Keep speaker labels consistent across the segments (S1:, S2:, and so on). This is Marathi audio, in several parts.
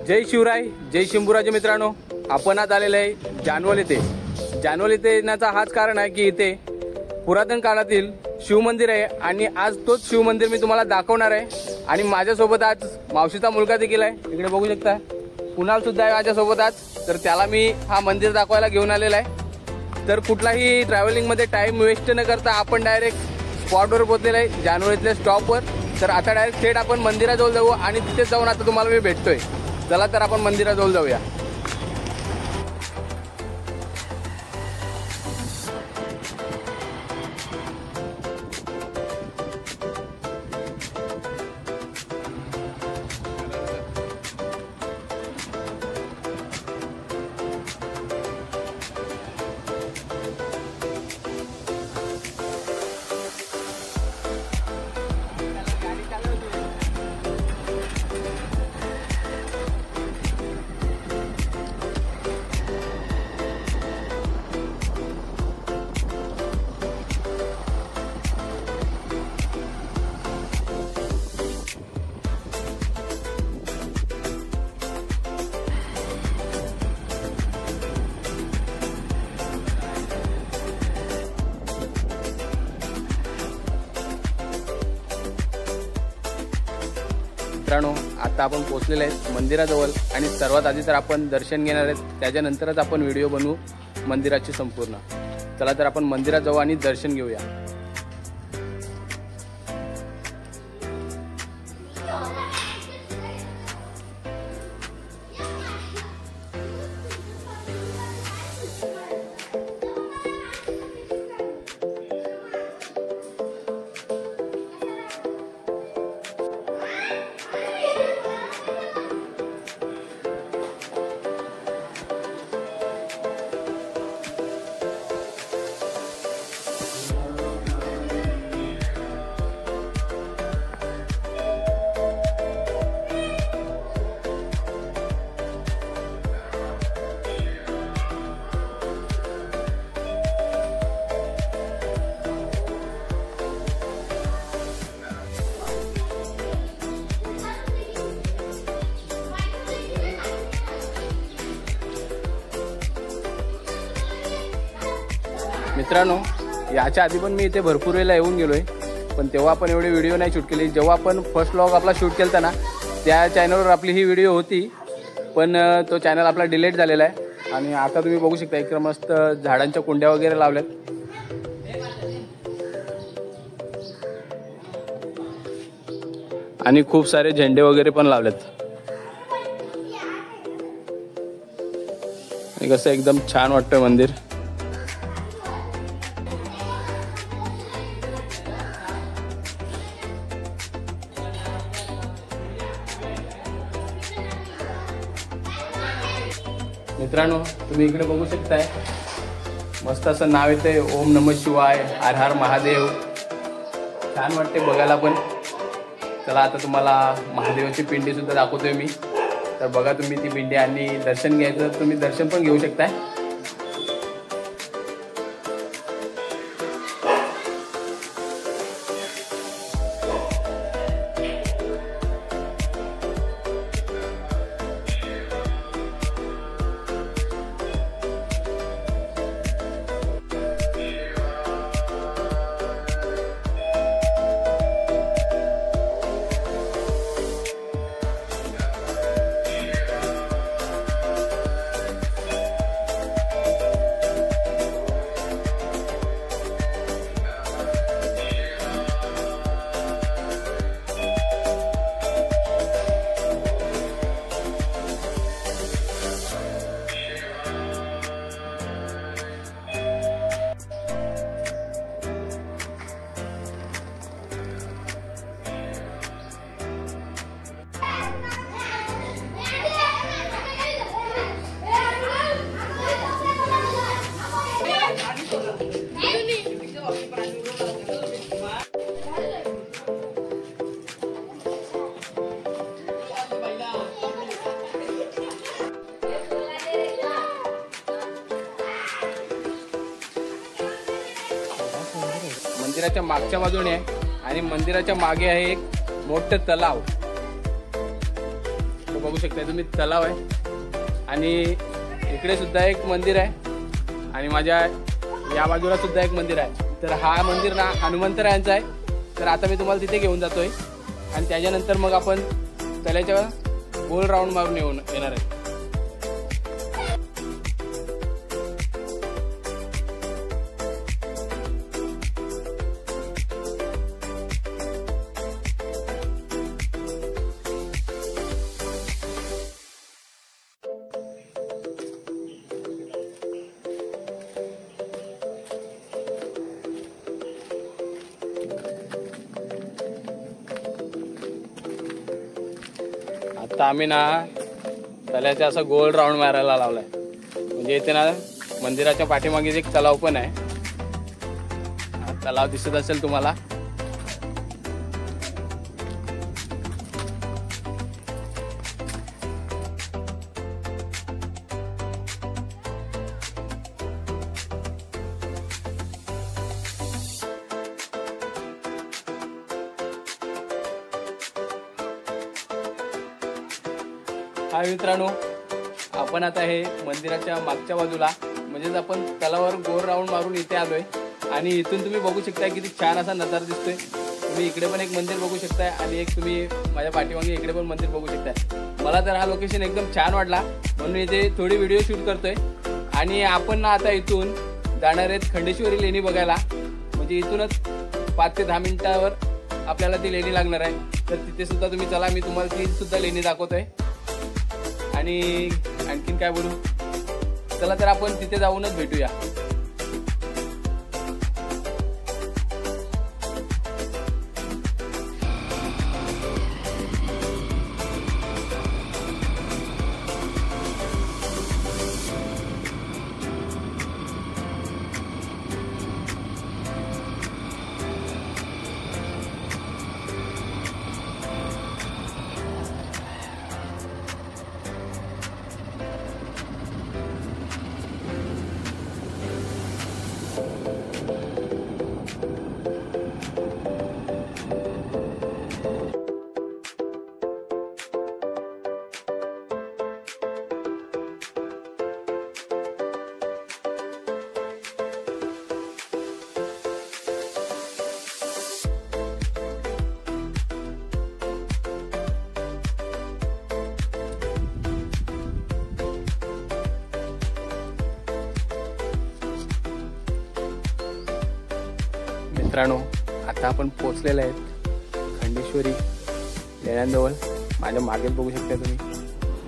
S1: जय शिवराय, जय शंभूराजे मित्रांनो, आपण आज आलेले आहे जानवल येथे। जानवल येथे येण्याचा हाच कारण आहे की इथे पुरातन काळातील शिवमंदिर आहे आणि आज तोच शिवमंदिर मी तुम्हाला दाखवणार आहे। आणि माझ्यासोबत आज मावशीचा मुलगा देखील आहे, इकडे बघू शकता, कुणाल सुद्धा आहे माझ्यासोबत आज। तर त्याला मी हा मंदिर दाखवायला घेऊन आलेला आहे। तर कुठलाही ट्रॅव्हलिंग मध्ये टाइम वेस्ट न करता आपण डायरेक्ट स्पॉटवर पोहोचलेलो आहे, जानवल इथल्या स्टॉपवर। तर आता डायरेक्ट थेट आपण मंदिराजवळ जाऊ आणि तिथे जाऊन आता तुम्हाला मी भेटतोय। चला तर आपण मंदिराजवळ जाऊया। मित्रांनो, आता आपण पोहोचलेले आहेत मंदिराजवळ आणि सर्वात आधी तर आपण दर्शन घेणार आहेत, त्याच्यानंतरच आपण व्हिडिओ बनवू मंदिराची संपूर्ण। चला तर आपण मंदिरात जाऊ आणि दर्शन घेऊया। मित्रांनो, याच्या आधी पण मी इथे भरपूर वेळेला येऊन गेलोय, पण तेव्हा आपण एवढे व्हिडिओ नाही शूट केले। जेव्हा आपण फर्स्ट व्लॉग आपला शूट केलता ना, त्या चॅनलवर आपली ही व्हिडिओ होती, पण तो चॅनल आपला डिलीट झालेला आहे। आणि आता तुम्ही बघू शकता इकडे मस्त झाडांच्या कुंड्या वगैरे लावल्यात आणि खूप सारे झेंडे वगैरे पण लावलेत आणि कसं एकदम छान वाटतंय मंदिर। मित्रांनो, तुम्ही इकडे बघू शकताय, मस्त असं नाव येतंय, ओम नमः शिवाय, हर हर महादेव। छान वाटते बघायला पण। चला आता तुम्हाला महादेवाची पिंडी सुद्धा दाखवतोय मी। तर बघा तुम्ही ती पिंडी आणि दर्शन घ्यायचं, तुम्ही दर्शन पण घेऊ शकताय। मंदिराच्या मागच्या बाजूने आहे आणि मंदिराच्या मागे आहे एक मोठं तलाव। तो बघू शकता तुम्ही तलाव आहे आणि इकडे सुद्धा एक मंदिर आहे आणि माझ्या या बाजूला सुद्धा एक मंदिर आहे। तर हा मंदिर ना हनुमंतरायांचा आहे। तर आता मी तुम्हाला तिथे घेऊन जातोय आणि त्याच्यानंतर मग आपण तलावाच्या गोल राऊंड मारून येणार आहे। आता आम्ही ना तलावाचा असा गोल राऊंड मारायला लावलाय। म्हणजे इथे ना मंदिराच्या पाठीमागे एक तलाव पण आहे। हा तलाव दिसत असेल तुम्हाला। हा मित्रांनो, आपण आता हे मंदिराच्या मागच्या बाजूला म्हणजेच आपण तलावावर गोल राऊंड मारून इथे आलोय आणि इथून तुम्ही बघू शकताय किती छान असा नजारा दिसतोय। तुम्ही इकडे पण एक मंदिर बघू शकताय आणि एक तुम्ही माझ्या पाठीमागे इकडे पण मंदिर बघू शकताय। मला तर हा लोकेशन एकदम छान वाटला म्हणून इथे थोडी व्हिडिओ शूट करतोय। आणि आपण ना आता इथून जाणार आहेत खंडेश्वरी लेणी बघायला। म्हणजे इथूनच 5 ते 10 मिनिटावर आपल्याला ती लेणी लागणार आहे। तर तिथे सुद्धा तुम्ही चला, मी तुम्हाला ती सुद्धा लेणी दाखवतोय। आणि आणखीन काय बोलू, चला तर आपण तिथे जाऊनच भेटूया। मित्रांनो, आता आपण पोहोचलेले आहेत खंडेश्वरी लेण्यांजवळ। माझ्या मागेच बघू शकता तुम्ही,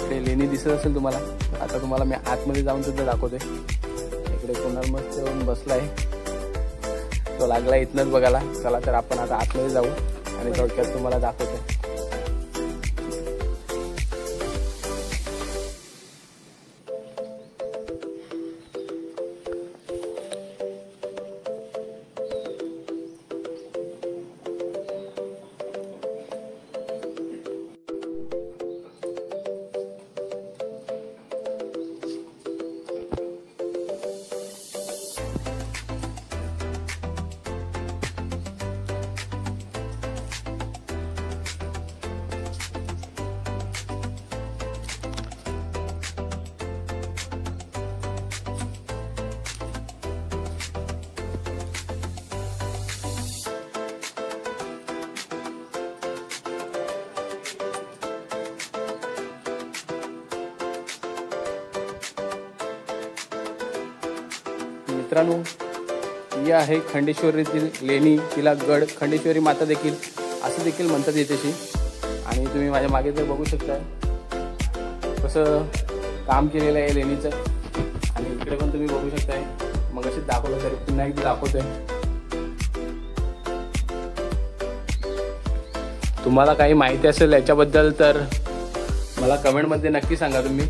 S1: इकडे लेणी दिसत असेल तुम्हाला। आता तुम्हाला मी आतमध्ये जाऊन सुद्धा दाखवते। इकडे कोणाला मस्त येऊन बसलाय, तो लागला इथनच बघायला। चला तर आपण आता आतमध्ये जाऊ आणि थोडक्यात तुम्हाला दाखवते। मित्रांनो, ही आहे खंडेश्वरीतील लेणी। तिला गड खंडेश्वरी माता देखील असं देखील म्हणतात येतेशी। आणि तुम्ही माझ्या मागे जर बघू शकता कसं काम केलेलं आहे लेणीचं। आणि इकडे पण तुम्ही बघू शकताय, मग अशी दाखवलं तरी पुन्हा एकदा दाखवतोय। तुम्हाला काही माहिती असेल याच्याबद्दल तर मला कमेंटमध्ये नक्की सांगा तुम्ही।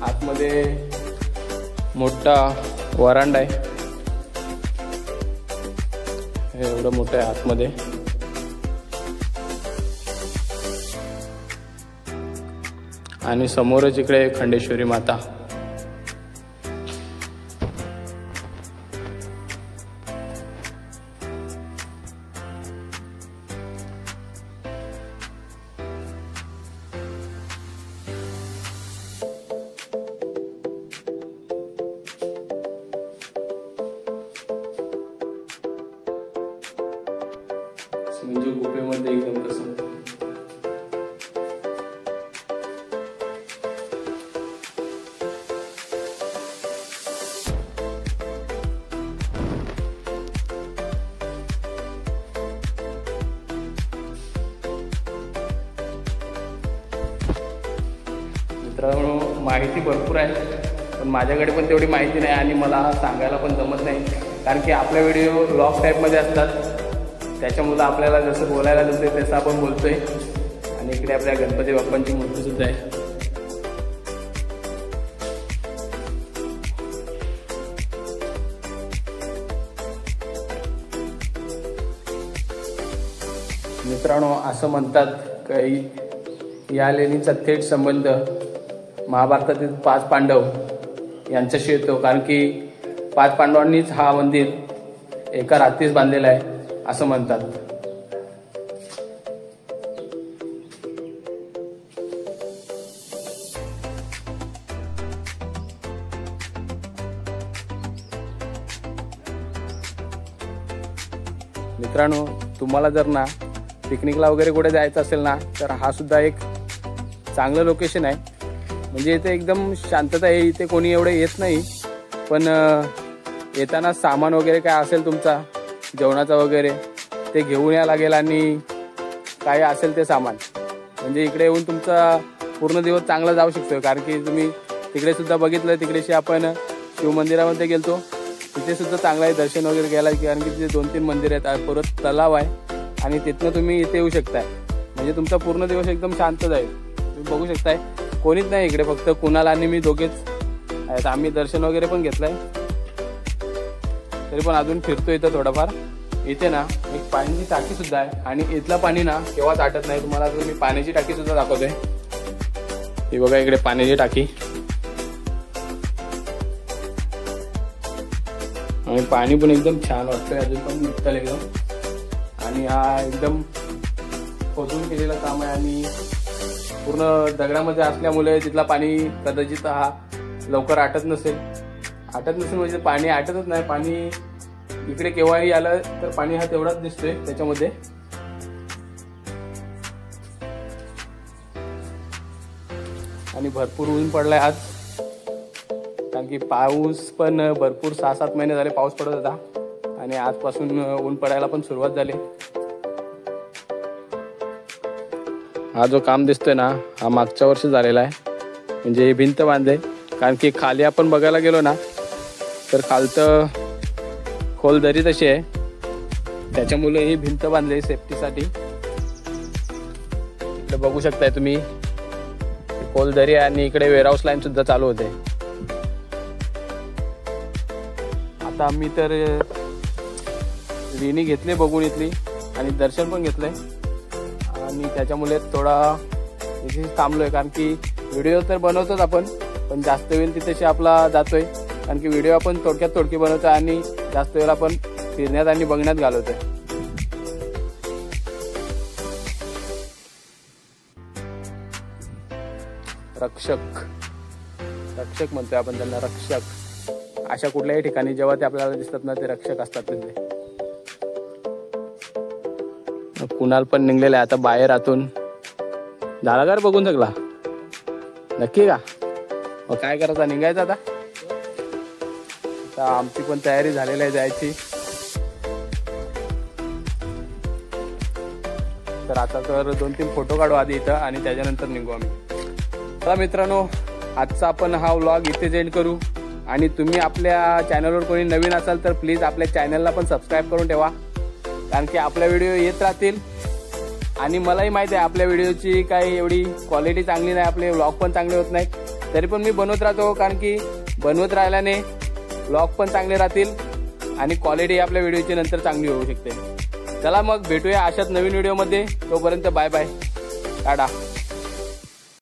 S1: आतमध्ये मोठा वरांडा आहे, एवढं मोठं आहे आतमध्ये। आणि समोरच इकडे खंडेश्वरी माता। म्हणजे गुफेमध्ये एकदम कसं मित्रांनो, माहिती भरपूर आहे पण माझ्याकडे पण तेवढी माहिती नाही आणि मला सांगायला पण जमत नाही, कारण की आपले व्हिडिओ व्लॉग टाईपमध्ये असतात, त्याच्यामुळं आपल्याला जसं बोलायला जमते तसं आपण बोलतोय. आणि इकडे आपल्या गणपती बाप्पांची मूर्ती सुद्धा आहे. मित्रांनो, असं म्हणतात की या लेणीचा थेट संबंध महाभारतातील 5 पांडव यांच्याशी येतो, कारण की 5 पांडवांनीच हा मंदिर एका रात्रीच बांधलेला आहे असं म्हणतात. मित्रांनो, तुम्हाला जर ना पिकनिकला वगैरे कुठे जायचं असेल ना, तर हा सुद्धा एक चांगलं लोकेशन आहे. म्हणजे इथे एकदम शांतता आहे, इथे कोणी एवढे येत नाही, पण येताना सामान वगैरे काय असेल तुमचा जेवणाचा वगैरे ते घेऊन या लागेल आणि काय असेल ते सामान, म्हणजे इकडे येऊन तुमचा पूर्ण दिवस चांगला जाऊ शकतो. कारण की तुम्ही तिकडे सुद्धा बघितलं, तिकडेशी आपण शिवमंदिरामध्ये गेलतो, तिथे सुद्धा चांगलं आहे दर्शन वगैरे घ्यायला, कारण की तिथे 2-3 मंदिर आहेत, परत तलाव आहे आणि तिथनं तुम्ही इथे येऊ शकताय. म्हणजे तुमचा पूर्ण दिवस एकदम शांत जाईल. तुम्ही बघू शकताय कोणीच नाही इकडे, फक्त कुणाल आणि मी दोघेच आहेत. आम्ही दर्शन वगैरे पण घेतलंय, तरी पण अजून फिरतो इथं थोडंफार. इथे ना एक पाण्याची टाकी सुद्धा आहे आणि इथलं पाणी ना केव्हाच आटत नाही. तुम्हाला मी पाण्याची टाकी सुद्धा दाखवतोय. ही बघा इकडे पाण्याची टाकी, आणि पाणी पण एकदम छान वाटतंय, अजून पण निघतं एकदम. आणि हा एकदम खोदून केलेला काम आहे आणि पूर्ण दगडामध्ये असल्यामुळे तिथला पाणी कदाचित हा लवकर आटत नसेल म्हणजे पाणी आटतच नाही. पाणी इकडे केव्हाही आलं तर पाणी हा तेवढाच दिसतोय त्याच्यामध्ये. आणि भरपूर ऊन पडलाय आज, कारण की पाऊस पण भरपूर 6-7 महिने झाले पाऊस पडत होता आणि आजपासून ऊन पडायला पण सुरुवात झाली. हा जो काम दिसतोय ना, हा मागच्या वर्षी झालेला आहे. म्हणजे ही भिंत बांधे, कारण की खाली आपण बघायला गेलो ना तर खालतं खोल दरी तशी आहे, त्याच्यामुळे ही भिंत बांधली सेफ्टीसाठी. इकडे बघू शकताय तुम्ही खोल दरी आहे आणि इकडे वेअरहाऊस लाईन सुद्धा चालू होते. आता आम्ही तर लेणी घेतली बघून इथली आणि दर्शन पण घेतलंय आणि त्याच्यामुळे थोडा इथे थांबलोय, कारण की व्हिडिओ तर बनवतोच आपण, पण जास्त वेळ तिथेशी आपला जातोय, कारण की व्हिडिओ आपण थोडक्यात थोडकी बनवतोय आणि जास्त वेळ आपण फिरण्यात आणि बघण्यात घालवतोय. रक्षक म्हणतोय आपण त्यांना, रक्षक. अशा कुठल्याही ठिकाणी जेव्हा ते आपल्याला दिसतात ना, ते रक्षक असतात तिथे. कुणाल पण निघलेला आहे आता बाहेर आतून. झाला का बघून सगळा? नक्की का? मग काय करायचं, निघायचं आता? आमची पण तयारी झालेली आहे जायची. तर आता तर 2-3 फोटो काढू आधी इथं आणि त्याच्यानंतर निघू आम्ही. चला मित्रांनो, आजचा आपण हा व्लॉग इथे एंड करू. आणि तुम्ही आपल्या चॅनलवर कोणी नवीन असाल तर प्लीज आपल्या चॅनलला पण सबस्क्राईब करून ठेवा, कारण की आपल्या व्हिडिओ येत राहतील. आणि मलाही माहिती आहे आपल्या व्हिडिओची काही एवढी क्वालिटी चांगली नाही, आपले व्लॉग पण चांगले होत नाहीत, तरी पण मी बनवत राहतो, कारण की बनवत राहिल्याने व्लॉग पण चांगले राहतील आणि क्वालिटी आपल्या व्हिडिओची नंतर चांगली होऊ शकते. चला मग भेटूया अशाच नवीन व्हिडिओमध्ये. तोपर्यंत बाय बाय, टाटा.